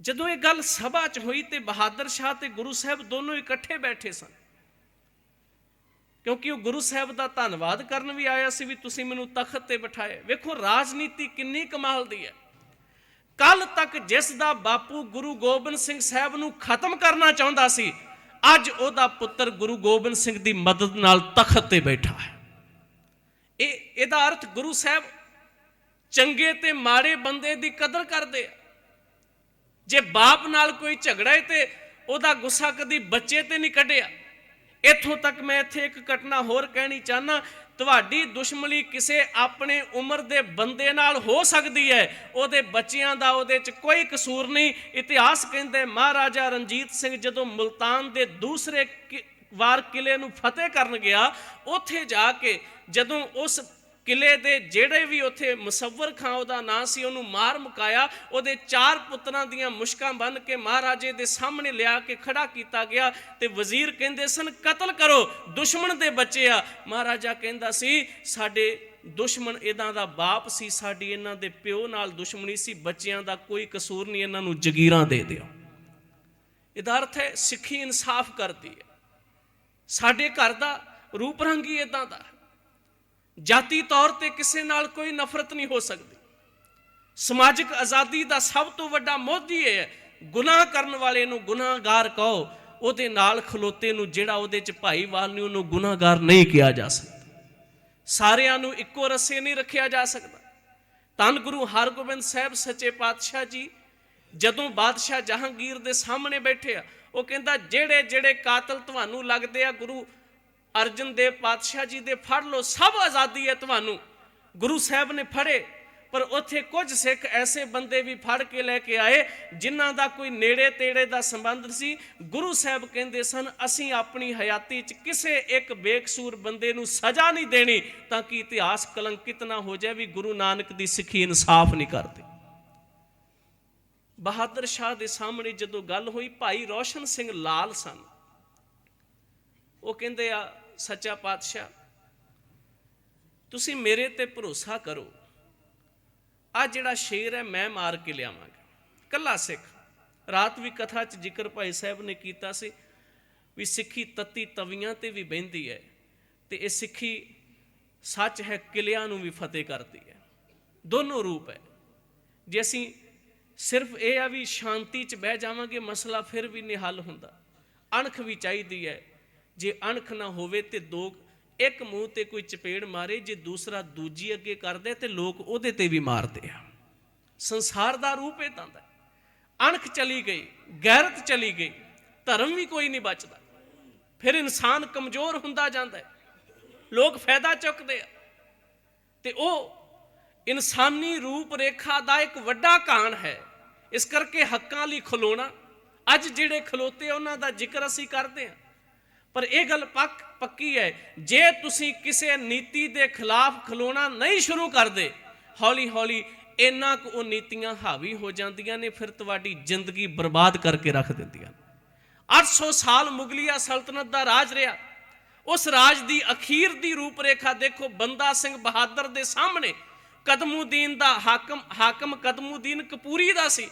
A: ਜਦੋਂ ਇਹ ਗੱਲ ਸਭਾ 'ਚ ਹੋਈ ਤੇ ਬਹਾਦਰ ਸ਼ਾਹ ਤੇ ਗੁਰੂ ਸਾਹਿਬ ਦੋਨੋਂ ਇਕੱਠੇ ਬੈਠੇ ਸਨ, ਕਿਉਂਕਿ ਉਹ ਗੁਰੂ ਸਾਹਿਬ ਦਾ ਧੰਨਵਾਦ ਕਰਨ ਵੀ ਆਇਆ ਸੀ ਵੀ ਤੁਸੀਂ ਮੈਨੂੰ ਤਖਤ ਤੇ ਬਿਠਾਏ। ਵੇਖੋ ਰਾਜਨੀਤੀ ਕਿੰਨੀ ਕਮਾਲ ਦੀ ਹੈ। ਕੱਲ ਤੱਕ ਜਿਸ ਦਾ ਬਾਪੂ ਗੁਰੂ ਗੋਬਿੰਦ ਸਿੰਘ ਸਾਹਿਬ ਨੂੰ ਖਤਮ ਕਰਨਾ ਚਾਹੁੰਦਾ ਸੀ, ਅੱਜ ਉਹਦਾ ਪੁੱਤਰ ਗੁਰੂ ਗੋਬਿੰਦ ਸਿੰਘ ਦੀ ਮਦਦ ਨਾਲ ਤਖਤ ਤੇ ਬੈਠਾ ਹੈ। ਇਹਦਾ ਅਰਥ ਗੁਰੂ ਸਾਹਿਬ ਚੰਗੇ ਤੇ ਮਾੜੇ ਬੰਦੇ ਦੀ ਕਦਰ ਕਰਦੇ ਆ। ਜੇ ਬਾਪ ਨਾਲ ਕੋਈ ਝਗੜਾ ਹੈ ਤੇ ਉਹਦਾ ਗੁੱਸਾ ਕਦੀ ਬੱਚੇ ਤੇ ਨਹੀਂ ਕੱਢਿਆ। ਇੱਥੋਂ ਤੱਕ ਮੈਂ ਇੱਥੇ ਇੱਕ ਘਟਨਾ ਹੋਰ ਕਹਿਣੀ ਚਾਹੁੰਦਾ, ਤੁਹਾਡੀ ਦੁਸ਼ਮਣੀ ਕਿਸੇ ਆਪਣੇ ਉਮਰ ਦੇ ਬੰਦੇ ਨਾਲ ਹੋ ਸਕਦੀ ਹੈ, ਉਹਦੇ ਬੱਚਿਆਂ ਦਾ ਉਹਦੇ 'ਚ ਕੋਈ ਕਸੂਰ ਨਹੀਂ। ਇਤਿਹਾਸ ਕਹਿੰਦੇ ਮਹਾਰਾਜਾ ਰਣਜੀਤ ਸਿੰਘ ਜਦੋਂ ਮੁਲਤਾਨ ਦੇ ਦੂਸਰੇ ਵਾਰ ਕਿਲੇ ਨੂੰ ਫਤਿਹ ਕਰਨ ਗਿਆ, ਉੱਥੇ ਜਾ ਕੇ ਜਦੋਂ ਉਸ ਕਿਲੇ ਦੇ ਜਿਹੜੇ ਵੀ ਉੱਥੇ ਮੁਸੱਵਰ ਖਾਂ ਉਹਦਾ ਨਾਂ ਸੀ, ਉਹਨੂੰ ਮਾਰ ਮੁਕਾਇਆ, ਉਹਦੇ 4 ਪੁੱਤਰਾਂ ਦੀਆਂ ਮੁਸ਼ਕਾਂ ਬੰਨ੍ਹ ਕੇ ਮਹਾਰਾਜੇ ਦੇ ਸਾਹਮਣੇ ਲਿਆ ਕੇ ਖੜਾ ਕੀਤਾ ਗਿਆ ਤੇ ਵਜ਼ੀਰ ਕਹਿੰਦੇ ਸਨ ਕਤਲ ਕਰੋ, ਦੁਸ਼ਮਣ ਦੇ ਬੱਚੇ ਆ। ਮਹਾਰਾਜਾ ਕਹਿੰਦਾ ਸੀ ਸਾਡੇ ਦੁਸ਼ਮਣ ਇਹਨਾਂ ਦਾ ਬਾਪ ਸੀ, ਸਾਡੀ ਇਹਨਾਂ ਦੇ ਪਿਓ ਨਾਲ ਦੁਸ਼ਮਣੀ ਸੀ, ਬੱਚਿਆਂ ਦਾ ਕੋਈ ਕਸੂਰ ਨਹੀਂ, ਇਹਨਾਂ ਨੂੰ ਜਗੀਰਾਂ ਦੇ ਦਿਓ। ਇਹਦਾ ਅਰਥ ਹੈ ਸਿੱਖੀ ਇਨਸਾਫ ਕਰਦੀ ਹੈ। ਸਾਡੇ ਘਰ ਦਾ ਰੂਪ ਰੰਗ ਹੀ ਇਦਾਂ ਦਾ, ਜਾਤੀ ਤੌਰ ਤੇ ਕਿਸੇ ਨਾਲ ਕੋਈ ਨਫ਼ਰਤ ਨਹੀਂ ਹੋ ਸਕਦੀ। ਸਮਾਜਿਕ ਆਜ਼ਾਦੀ ਦਾ ਸਭ ਤੋਂ ਵੱਡਾ ਮੁੱਢ ਹੀ ਹੈ, ਗੁਨਾਹ ਕਰਨ ਵਾਲੇ ਨੂੰ ਗੁਨਾਹਗਾਰ ਕਹੋ, ਉਹਦੇ ਨਾਲ ਖਲੋਤੇ ਨੂੰ ਜਿਹੜਾ ਉਹਦੇ 'ਚ ਭਾਈਵਾਲ ਨਹੀਂ, ਉਹਨੂੰ ਗੁਨਾਹਗਾਰ ਨਹੀਂ ਕਿਹਾ ਜਾ ਸਕਦਾ। ਸਾਰਿਆਂ ਨੂੰ ਇੱਕੋ ਰੱਸੇ ਨਹੀਂ ਰੱਖਿਆ ਜਾ ਸਕਦਾ। ਧੰਨ ਗੁਰੂ ਹਰਗੋਬਿੰਦ ਸਾਹਿਬ ਸੱਚੇ ਪਾਤਸ਼ਾਹ ਜੀ ਜਦੋਂ ਬਾਦਸ਼ਾਹ ਜਹਾਂਗੀਰ ਦੇ ਸਾਹਮਣੇ ਬੈਠੇ ਆ, ਉਹ ਕਹਿੰਦਾ ਜਿਹੜੇ ਜਿਹੜੇ ਕਾਤਲ ਤੁਹਾਨੂੰ ਲੱਗਦੇ ਆ ਗੁਰੂ ਅਰਜਨ ਦੇਵ ਪਾਤਸ਼ਾਹ ਜੀ ਦੇ ਫੜ ਲਓ, ਸਭ ਆਜ਼ਾਦੀ ਹੈ ਤੁਹਾਨੂੰ। ਗੁਰੂ ਸਾਹਿਬ ਨੇ ਫੜੇ, ਪਰ ਉੱਥੇ ਕੁਝ ਸਿੱਖ ਐਸੇ ਬੰਦੇ ਵੀ ਫੜ ਕੇ ਲੈ ਕੇ ਆਏ ਜਿਨ੍ਹਾਂ ਦਾ ਕੋਈ ਨੇੜੇ ਤੇੜੇ ਦਾ ਸੰਬੰਧ ਸੀ। ਗੁਰੂ ਸਾਹਿਬ ਕਹਿੰਦੇ ਸਨ ਅਸੀਂ ਆਪਣੀ ਹਯਾਤੀ 'ਚ ਕਿਸੇ ਇੱਕ ਬੇਕਸੂਰ ਬੰਦੇ ਨੂੰ ਸਜ਼ਾ ਨਹੀਂ ਦੇਣੀ ਤਾਂ ਕਿ ਇਤਿਹਾਸ ਕਲੰਕਿਤ ਨਾ ਹੋ ਜਾਏ ਵੀ ਗੁਰੂ ਨਾਨਕ ਦੀ ਸਿੱਖੀ ਇਨਸਾਫ ਨਹੀਂ ਕਰਦੀ। ਬਹਾਦਰ ਸ਼ਾਹ ਦੇ ਸਾਹਮਣੇ ਜਦੋਂ ਗੱਲ ਹੋਈ, ਭਾਈ ਰੋਸ਼ਨ ਸਿੰਘ ਲਾਲ ਸਨ, ਉਹ ਕਹਿੰਦੇ ਆ ਸੱਚਾ ਪਾਤਸ਼ਾਹ ਤੁਸੀਂ ਮੇਰੇ ਤੇ ਭਰੋਸਾ ਕਰੋ, ਆ ਜਿਹੜਾ ਸ਼ੇਰ ਹੈ ਮੈਂ ਮਾਰ ਕੇ ਲਿਆਵਾਂਗਾ। ਕੱਲਾ ਸਿੱਖ, ਰਾਤ ਵੀ ਕਥਾ 'ਚ ਜ਼ਿਕਰ ਭਾਈ ਸਾਹਿਬ ਨੇ ਕੀਤਾ ਸੀ ਵੀ ਸਿੱਖੀ ਤੱਤੀ ਤਵੀਆਂ ਤੇ ਵੀ ਬਹਿੰਦੀ ਹੈ ਤੇ ਇਹ ਸਿੱਖੀ ਸੱਚ ਹੈ ਕਿਲਿਆਂ ਨੂੰ ਵੀ ਫਤਿਹ ਕਰਦੀ ਹੈ। ਦੋਨੋਂ ਰੂਪ ਹੈ। ਜੇ ਅਸੀਂ ਸਿਰਫ ਇਹ ਆ ਵੀ ਸ਼ਾਂਤੀ 'ਚ ਬਹਿ ਜਾਵਾਂਗੇ, ਮਸਲਾ ਫਿਰ ਵੀ ਨਹੀਂ ਹੱਲ ਹੁੰਦਾ। ਅਣਖ ਵੀ ਚਾਹੀਦੀ ਹੈ। ਜੇ ਅਣਖ ਨਾ ਹੋਵੇ ਤੇ ਦੋ ਇੱਕ ਮੂੰਹ ਤੇ ਕੋਈ ਚਪੇੜ ਮਾਰੇ, ਜੇ ਦੂਸਰਾ ਦੂਜੀ ਅੱਗੇ ਕਰਦੇ ਤੇ ਲੋਕ ਉਹਦੇ ਤੇ ਵੀ ਮਾਰਦੇ ਆ। ਸੰਸਾਰ ਦਾ ਰੂਪ ਇਦਾਂ ਦਾ। ਅਣਖ ਚਲੀ ਗਈ, ਗੈਰਤ ਚਲੀ ਗਈ, ਧਰਮ ਵੀ ਕੋਈ ਨਹੀਂ ਬਚਦਾ। ਫਿਰ ਇਨਸਾਨ ਕਮਜ਼ੋਰ ਹੁੰਦਾ ਜਾਂਦਾ ਹੈ, ਲੋਕ ਫਾਇਦਾ ਚੁੱਕਦੇ ਆ। ਤੇ ਉਹ ਇਨਸਾਨੀ ਰੂਪ ਰੇਖਾ ਦਾ ਇੱਕ ਵੱਡਾ ਕਾਣ ਹੈ। ਇਸ ਕਰਕੇ ਹੱਕਾਂ ਲਈ ਖਲੋਣਾ, ਅੱਜ ਜਿਹੜੇ ਖਲੋਤੇ ਉਹਨਾਂ ਦਾ ਜ਼ਿਕਰ ਅਸੀਂ ਕਰਦੇ ਹਾਂ, ਪਰ ਇਹ ਗੱਲ ਪੱਕੀ ਹੈ, ਜੇ ਤੁਸੀਂ ਕਿਸੇ ਨੀਤੀ ਦੇ ਖਿਲਾਫ ਖਲੋਣਾ ਨਹੀਂ ਸ਼ੁਰੂ ਕਰਦੇ, ਹੌਲੀ ਹੌਲੀ ਇੰਨਾ ਕੁ ਉਹ ਨੀਤੀਆਂ ਹਾਵੀ ਹੋ ਜਾਂਦੀਆਂ ਨੇ, ਫਿਰ ਤੁਹਾਡੀ ਜ਼ਿੰਦਗੀ ਬਰਬਾਦ ਕਰਕੇ ਰੱਖ ਦਿੰਦੀਆਂ। 800 ਸਾਲ ਮੁਗਲੀਆ ਸਲਤਨਤ ਦਾ ਰਾਜ ਰਿਹਾ। ਉਸ ਰਾਜ ਦੀ ਅਖੀਰ ਦੀ ਰੂਪ ਰੇਖਾ ਦੇਖੋ। ਬੰਦਾ ਸਿੰਘ ਬਹਾਦਰ ਦੇ ਸਾਹਮਣੇ ਕਦਮੁਦੀਨ ਦਾ ਹਾਕਮ ਕਦਮੁਦੀਨ ਕਪੂਰੀ ਦਾ ਸੀ।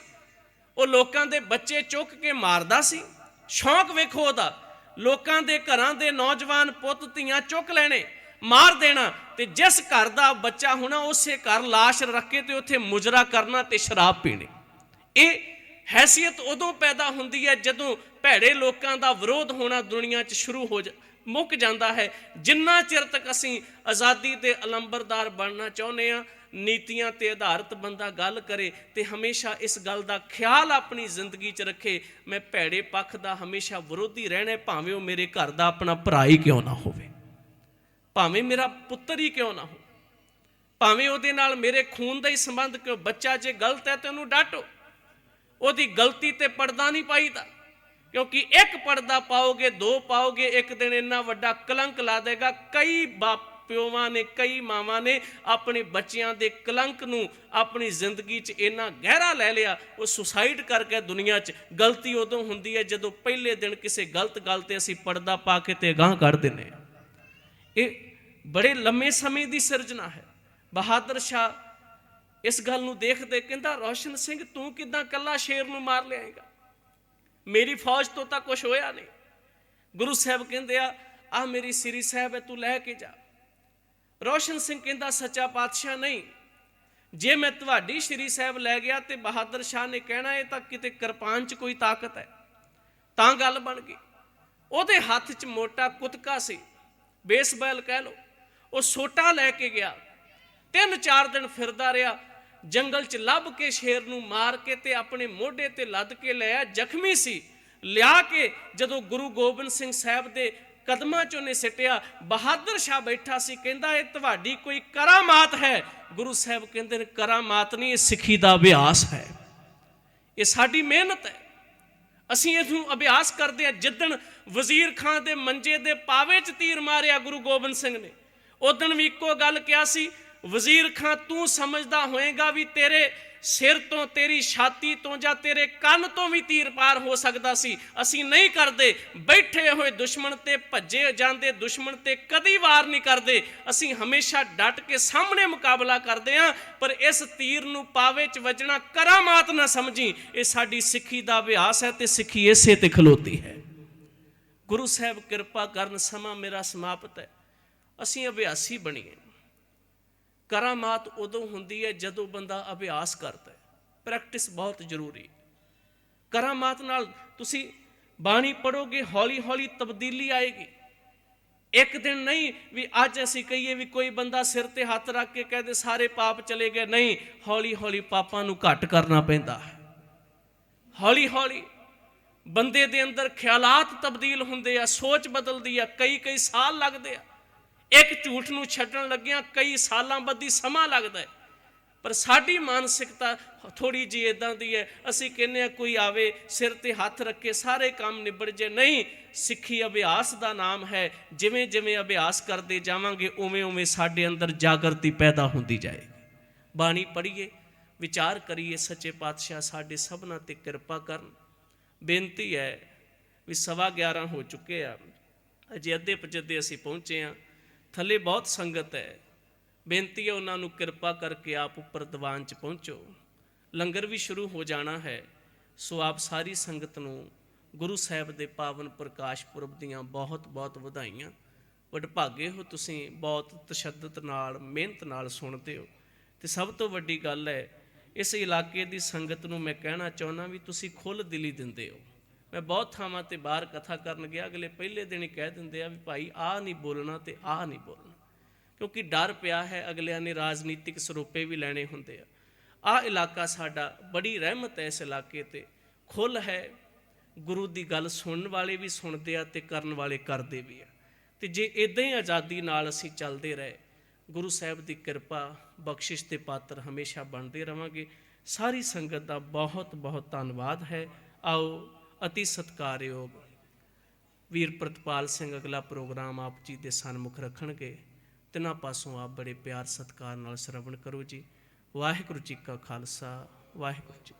A: ਉਹ ਲੋਕਾਂ ਦੇ ਬੱਚੇ ਚੁੱਕ ਕੇ ਮਾਰਦਾ ਸੀ। ਸ਼ੌਂਕ ਵੇਖੋ ਉਹਦਾ, ਲੋਕਾਂ ਦੇ ਘਰਾਂ ਦੇ ਨੌਜਵਾਨ ਪੁੱਤ ਧੀਆਂ ਚੁੱਕ ਲੈਣੇ, ਮਾਰ ਦੇਣਾ, ਤੇ ਜਿਸ ਘਰ ਦਾ ਬੱਚਾ ਹੋਣਾ ਉਸੇ ਘਰ ਲਾਸ਼ ਰੱਖ ਕੇ ਤੇ ਉੱਥੇ ਮੁਜਰਾ ਕਰਨਾ ਤੇ ਸ਼ਰਾਬ ਪੀਣੀ। ਇਹ ਹੈਸੀਅਤ ਉਦੋਂ ਪੈਦਾ ਹੁੰਦੀ ਹੈ ਜਦੋਂ ਭੈੜੇ ਲੋਕਾਂ ਦਾ ਵਿਰੋਧ ਹੋਣਾ ਦੁਨੀਆ 'ਚ ਸ਼ੁਰੂ ਮੁੱਕ ਜਾਂਦਾ ਹੈ। ਜਿੰਨਾ ਚਿਰ ਤੱਕ ਅਸੀਂ ਆਜ਼ਾਦੀ ਦੇ ਅਲੰਬਰਦਾਰ ਬਣਨਾ ਚਾਹੁੰਦੇ ਹਾਂ, ਨੀਤੀਆਂ ਤੇ ਆਧਾਰਿਤ ਬੰਦਾ ਗੱਲ ਕਰੇ ਤੇ ਹਮੇਸ਼ਾ ਇਸ ਗੱਲ ਦਾ ਖਿਆਲ ਆਪਣੀ ਜ਼ਿੰਦਗੀ 'ਚ ਰੱਖੇ, ਮੈਂ ਭੈੜੇ ਪੱਖ ਦਾ ਹਮੇਸ਼ਾ ਵਿਰੋਧੀ ਰਹਿਣਾ, ਭਾਵੇਂ ਉਹ ਮੇਰੇ ਘਰ ਦਾ ਆਪਣਾ ਭਰਾ ਹੀ ਕਿਉਂ ਨਾ ਹੋਵੇ, ਭਾਵੇਂ ਮੇਰਾ ਪੁੱਤਰ ਹੀ ਕਿਉਂ ਨਾ ਹੋ, ਭਾਵੇਂ ਉਹਦੇ ਨਾਲ ਮੇਰੇ ਖੂਨ ਦਾ ਹੀ ਸੰਬੰਧ ਕਿਉਂ। ਬੱਚਾ ਜੇ ਗਲਤ ਹੈ ਤੇ ਉਹਨੂੰ ਡਾਂਟੋ, ਉਹਦੀ ਗਲਤੀ ਤੇ ਪਰਦਾ ਨਹੀਂ ਪਾਈਦਾ, ਕਿਉਂਕਿ ਇੱਕ ਪਰਦਾ ਪਾਓਗੇ, ਦੋ ਪਾਓਗੇ, ਇੱਕ ਦਿਨ ਇੰਨਾ ਵੱਡਾ ਕਲੰਕ ਲਾ ਦੇਗਾ। ਕਈ ਪਿਓਵਾਂ ਨੇ, ਕਈ ਮਾਵਾਂ ਨੇ ਆਪਣੇ ਬੱਚਿਆਂ ਦੇ ਕਲੰਕ ਨੂੰ ਆਪਣੀ ਜ਼ਿੰਦਗੀ 'ਚ ਇੰਨਾ ਗਹਿਰਾ ਲੈ ਲਿਆ, ਉਹ ਸੁਸਾਈਡ ਕਰਕੇ ਦੁਨੀਆ 'ਚ। ਗਲਤੀ ਉਦੋਂ ਹੁੰਦੀ ਹੈ ਜਦੋਂ ਪਹਿਲੇ ਦਿਨ ਕਿਸੇ ਗਲਤ ਗੱਲ ਤੇ ਅਸੀਂ ਪਰਦਾ ਪਾ ਕੇ ਤੇ ਅਗਾਂਹ ਕੱਢ ਦਿੰਦੇ ਹਾਂ। ਇਹ ਬੜੇ ਲੰਮੇ ਸਮੇਂ ਦੀ ਸਿਰਜਣਾ ਹੈ। ਬਹਾਦਰ ਸ਼ਾਹ ਇਸ ਗੱਲ ਨੂੰ ਦੇਖਦੇ ਕਹਿੰਦਾ, ਰੋਸ਼ਨ ਸਿੰਘ ਤੂੰ ਕਿੱਦਾਂ ਇਕੱਲਾ ਸ਼ੇਰ ਨੂੰ ਮਾਰ ਲਿਆਏਗਾ, ਮੇਰੀ ਫੌਜ ਤੋਂ ਤਾਂ ਕੁਛ ਹੋਇਆ ਨਹੀਂ। ਗੁਰੂ ਸਾਹਿਬ ਕਹਿੰਦੇ ਆ ਮੇਰੀ ਸ੍ਰੀ ਸਾਹਿਬ ਹੈ, ਤੂੰ ਲੈ ਕੇ ਜਾ। ਰੋਸ਼ਨ ਸਿੰਘ ਕਹਿੰਦਾ, ਸੱਚਾ ਪਾਤਸ਼ਾਹ ਨਹੀਂ, ਜੇ ਮੈਂ ਤੁਹਾਡੀ ਸ਼੍ਰੀ ਸਾਹਿਬ ਲੈ ਗਿਆ ਤੇ ਬਹਾਦਰ ਸ਼ਾਹ ਨੇ ਕਹਿਣਾ ਇਹ ਤਾਂ ਕਿਤੇ ਕਿਰਪਾਨ 'ਚ ਕੋਈ ਤਾਕਤ ਹੈ, ਤਾਂ ਗੱਲ ਬਣ ਗਈ। ਉਹਦੇ ਹੱਥ 'ਚ ਮੋਟਾ ਕੁਤਕਾ ਸੀ, ਬੇਸਬਾਲ ਕਹਿ ਲਓ। ਉਹ ਸੋਟਾ ਲੈ ਕੇ ਗਿਆ, 3-4 ਦਿਨ ਫਿਰਦਾ ਰਿਹਾ ਜੰਗਲ 'ਚ, ਲੱਭ ਕੇ ਸ਼ੇਰ ਨੂੰ ਮਾਰ ਕੇ ਤੇ ਆਪਣੇ ਮੋਢੇ ਤੇ ਲੱਦ ਕੇ ਲਿਆ। ਜ਼ਖਮੀ ਸੀ, ਲਿਆ ਕੇ ਜਦੋਂ ਗੁਰੂ ਗੋਬਿੰਦ ਸਿੰਘ ਸਾਹਿਬ ਦੇ ਕਦਮਾਂ 'ਚ ਉਹਨੇ ਸਿੱਟਿਆ। ਬਹਾਦਰ ਸ਼ਾਹ ਬੈਠਾ ਸੀ, ਕਹਿੰਦਾ ਇਹ ਤੁਹਾਡੀ ਕੋਈ ਕਰਾਮਾਤ ਹੈ? ਗੁਰੂ ਸਾਹਿਬ ਕਹਿੰਦੇ ਨੇ, ਕਰਾਮਾਤ ਨਹੀਂ, ਇਹ ਸਿੱਖੀ ਦਾ ਅਭਿਆਸ ਹੈ, ਇਹ ਸਾਡੀ ਮਿਹਨਤ ਹੈ, ਅਸੀਂ ਇਹਨੂੰ ਅਭਿਆਸ ਕਰਦੇ ਹਾਂ। ਜਿੱਦਣ ਵਜ਼ੀਰ ਖਾਂ ਦੇ ਮੰਜੇ ਦੇ ਪਾਵੇ 'ਚ ਤੀਰ ਮਾਰਿਆ ਗੁਰੂ ਗੋਬਿੰਦ ਸਿੰਘ ਨੇ, ਉਦਣ ਵੀ ਇੱਕੋ ਗੱਲ ਕਿਹਾ ਸੀ, ਵਜ਼ੀਰ ਖਾਂ ਤੂੰ ਸਮਝਦਾ ਹੋਏਗਾ ਵੀ ਤੇਰੇ ਸਿਰ ਤੋਂ, ਤੇਰੀ ਛਾਤੀ ਤੋਂ ਜਾਂ ਤੇਰੇ ਕੰਨ ਤੋਂ ਵੀ ਤੀਰ ਪਾਰ ਹੋ ਸਕਦਾ ਸੀ, ਅਸੀਂ ਨਹੀਂ ਕਰਦੇ। ਬੈਠੇ ਹੋਏ ਦੁਸ਼ਮਣ ਤੇ, ਭੱਜੇ ਜਾਂਦੇ ਦੁਸ਼ਮਣ ਤੇ ਕਦੀ ਵਾਰ ਨਹੀਂ ਕਰਦੇ, ਅਸੀਂ ਹਮੇਸ਼ਾ ਡਟ ਕੇ ਸਾਹਮਣੇ ਮੁਕਾਬਲਾ ਕਰਦੇ ਹਾਂ। ਪਰ ਇਸ ਤੀਰ ਨੂੰ ਪਾਵੇ 'ਚ ਵੱਜਣਾ ਕਰਾਮਾਤ ਨਾ ਸਮਝੀ, ਇਹ ਸਾਡੀ ਸਿੱਖੀ ਦਾ ਅਭਿਆਸ ਹੈ ਤੇ ਸਿੱਖੀ ਇਸੇ ਤੇ ਖਲੋਤੀ ਹੈ। ਗੁਰੂ ਸਾਹਿਬ ਕਿਰਪਾ ਕਰਨ, ਸਮਾਂ ਮੇਰਾ ਸਮਾਪਤ ਹੈ, ਅਸੀਂ ਅਭਿਆਸੀ ਬਣੀਏ। ਕਰਾਮਾਤ ਉਦੋਂ ਹੁੰਦੀ ਹੈ ਜਦੋਂ ਬੰਦਾ ਅਭਿਆਸ ਕਰਦਾ ਹੈ, ਪ੍ਰੈਕਟਿਸ ਬਹੁਤ ਜ਼ਰੂਰੀ। ਕਰਾਮਾਤ ਨਾਲ ਤੁਸੀਂ ਬਾਣੀ ਪੜ੍ਹੋਗੇ, ਹੌਲੀ ਹੌਲੀ ਤਬਦੀਲੀ ਆਏਗੀ। ਇੱਕ ਦਿਨ ਨਹੀਂ ਵੀ ਅੱਜ ਅਸੀਂ ਕਹੀਏ ਵੀ ਕੋਈ ਬੰਦਾ ਸਿਰ ਤੇ ਹੱਥ ਰੱਖ ਕੇ ਕਹਦੇ ਸਾਰੇ ਪਾਪ ਚਲੇ ਗਏ, ਨਹੀਂ, ਹੌਲੀ ਹੌਲੀ ਪਾਪਾਂ ਨੂੰ ਘੱਟ ਕਰਨਾ ਪੈਂਦਾ ਹੈ। ਹੌਲੀ ਹੌਲੀ ਬੰਦੇ ਦੇ ਅੰਦਰ ਖਿਆਲਾਤ ਤਬਦੀਲ ਹੁੰਦੇ ਆ, ਸੋਚ ਬਦਲਦੀ ਆ, ਕਈ ਸਾਲ ਲੱਗਦੇ ਆ। ਇੱਕ ਝੂਠ ਨੂੰ ਛੱਡਣ ਲੱਗਿਆਂ ਕਈ ਸਾਲਾਂ ਬੱਧੀ ਸਮਾਂ ਲੱਗਦਾ ਹੈ। ਪਰ ਸਾਡੀ ਮਾਨਸਿਕਤਾ ਥੋੜੀ ਜਿਹੀ ਇਦਾਂ ਦੀ ਹੈ, ਅਸੀਂ ਕਹਿੰਦੇ ਹਾਂ ਕੋਈ ਆਵੇ ਸਿਰ ਤੇ ਹੱਥ ਰੱਖੇ ਸਾਰੇ ਕੰਮ ਨਿਬੜ ਜੇ। ਨਹੀਂ, ਸਿੱਖੀ ਅਭਿਆਸ ਦਾ ਨਾਮ ਹੈ। ਜਿਵੇਂ ਜਿਵੇਂ ਅਭਿਆਸ ਕਰਦੇ ਜਾਵਾਂਗੇ ਉਵੇਂ ਉਵੇਂ ਸਾਡੇ ਅੰਦਰ ਜਾਗਰਤੀ ਪੈਦਾ ਹੁੰਦੀ ਜਾਏਗੀ। ਬਾਣੀ ਪੜ੍ਹੀਏ, ਵਿਚਾਰ ਕਰੀਏ, ਸੱਚੇ ਪਾਤਸ਼ਾਹ ਸਾਡੇ ਸਭਨਾਂ ਤੇ ਕਿਰਪਾ ਕਰਨ। ਬੇਨਤੀ ਹੈ ਵੀ 11:15 ਹੋ ਚੁੱਕੇ ਆ, ਅਜੇ ਅੱਧੇ ਪਜੱਦੇ ਅਸੀਂ ਪਹੁੰਚੇ ਹਾਂ। ਥੱਲੇ ਬਹੁਤ ਸੰਗਤ ਹੈ, ਬੇਨਤੀ ਹੈ ਉਹਨਾਂ ਨੂੰ ਕਿਰਪਾ ਕਰਕੇ ਆਪ ਉੱਪਰ ਦੀਵਾਨ 'ਚ ਪਹੁੰਚੋ। ਲੰਗਰ ਵੀ ਸ਼ੁਰੂ ਹੋ ਜਾਣਾ ਹੈ, ਸੋ ਆਪ ਸਾਰੀ ਸੰਗਤ ਨੂੰ ਗੁਰੂ ਸਾਹਿਬ ਦੇ ਪਾਵਨ ਪ੍ਰਕਾਸ਼ ਪੁਰਬ ਦੀਆਂ ਬਹੁਤ ਬਹੁਤ ਵਧਾਈਆਂ। ਵਡਭਾਗੇ ਹੋ ਤੁਸੀਂ, ਬਹੁਤ ਤਸ਼ੱਦਦ ਨਾਲ, ਮਿਹਨਤ ਨਾਲ ਸੁਣਦੇ ਹੋ। ਤੇ ਸਭ ਤੋਂ ਵੱਡੀ ਗੱਲ ਹੈ, ਇਸ ਇਲਾਕੇ ਦੀ ਸੰਗਤ ਨੂੰ ਮੈਂ ਕਹਿਣਾ ਚਾਹੁੰਦਾ ਵੀ ਤੁਸੀਂ ਖੁੱਲ੍ਹ ਦਿਲੀ ਦਿੰਦੇ ਹੋ। मैं बहुत ਥਾਵਾਂ ਤੇ ਬਾਹਰ ਕਥਾ ਕਰਨ ਗਿਆ, ਅਗਲੇ ਪਹਿਲੇ ਦਿਨ ਹੀ ਕਹਿ ਦਿੰਦੇ ਆ ਵੀ ਭਾਈ ਆਹ ਨਹੀਂ ਬੋਲਣਾ ਤੇ ਆਹ ਨਹੀਂ ਬੋਲਣਾ, ਕਿਉਂਕਿ ਡਰ ਪਿਆ ਹੈ ਅਗਲਿਆਂ ਨੇ ਰਾਜਨੀਤਿਕ ਸਰੋਪੇ ਵੀ ਲੈਣੇ ਹੁੰਦੇ ਆ। ਆਹ ਇਲਾਕਾ ਸਾਡਾ, ਬੜੀ ਰਹਿਮਤ ਹੈ ਇਸ ਇਲਾਕੇ ਤੇ, ਖੁੱਲ੍ਹ ਹੈ, ਗੁਰੂ ਦੀ ਗੱਲ ਸੁਣਨ ਵਾਲੇ ਵੀ ਸੁਣਦੇ ਆ ਤੇ ਕਰਨ ਵਾਲੇ ਕਰਦੇ ਵੀ ਆ। ਤੇ ਜੇ ਇੱਦਾਂ ਹੀ ਆਜ਼ਾਦੀ ਨਾਲ ਅਸੀਂ ਚੱਲਦੇ ਰਹੇ, ਗੁਰੂ ਸਾਹਿਬ ਦੀ ਕਿਰਪਾ ਬਖਸ਼ਿਸ਼ ਦੇ ਪਾਤਰ ਹਮੇਸ਼ਾ ਬਣਦੇ ਰਵਾਂਗੇ। ਸਾਰੀ ਸੰਗਤ ਦਾ ਬਹੁਤ ਬਹੁਤ ਧੰਨਵਾਦ ਹੈ। ਆਓ ਅਤੀ ਸਤਿਕਾਰਯੋਗ ਵੀਰ ਪ੍ਰਿਤਪਾਲ ਸਿੰਘ ਅਗਲਾ ਪ੍ਰੋਗਰਾਮ ਆਪ ਜੀ ਦੇ ਸਨਮੁਖ ਰੱਖਣਗੇ। ਤਿੰਨਾਂ ਪਾਸੋਂ ਆਪ ਬੜੇ ਪਿਆਰ ਸਤਿਕਾਰ ਨਾਲ ਸ਼ਰਵਣ ਕਰੋ ਜੀ। ਵਾਹਿਗੁਰੂ ਜੀ ਕਾ ਖਾਲਸਾ, ਵਾਹਿਗੁਰੂ ਜੀ।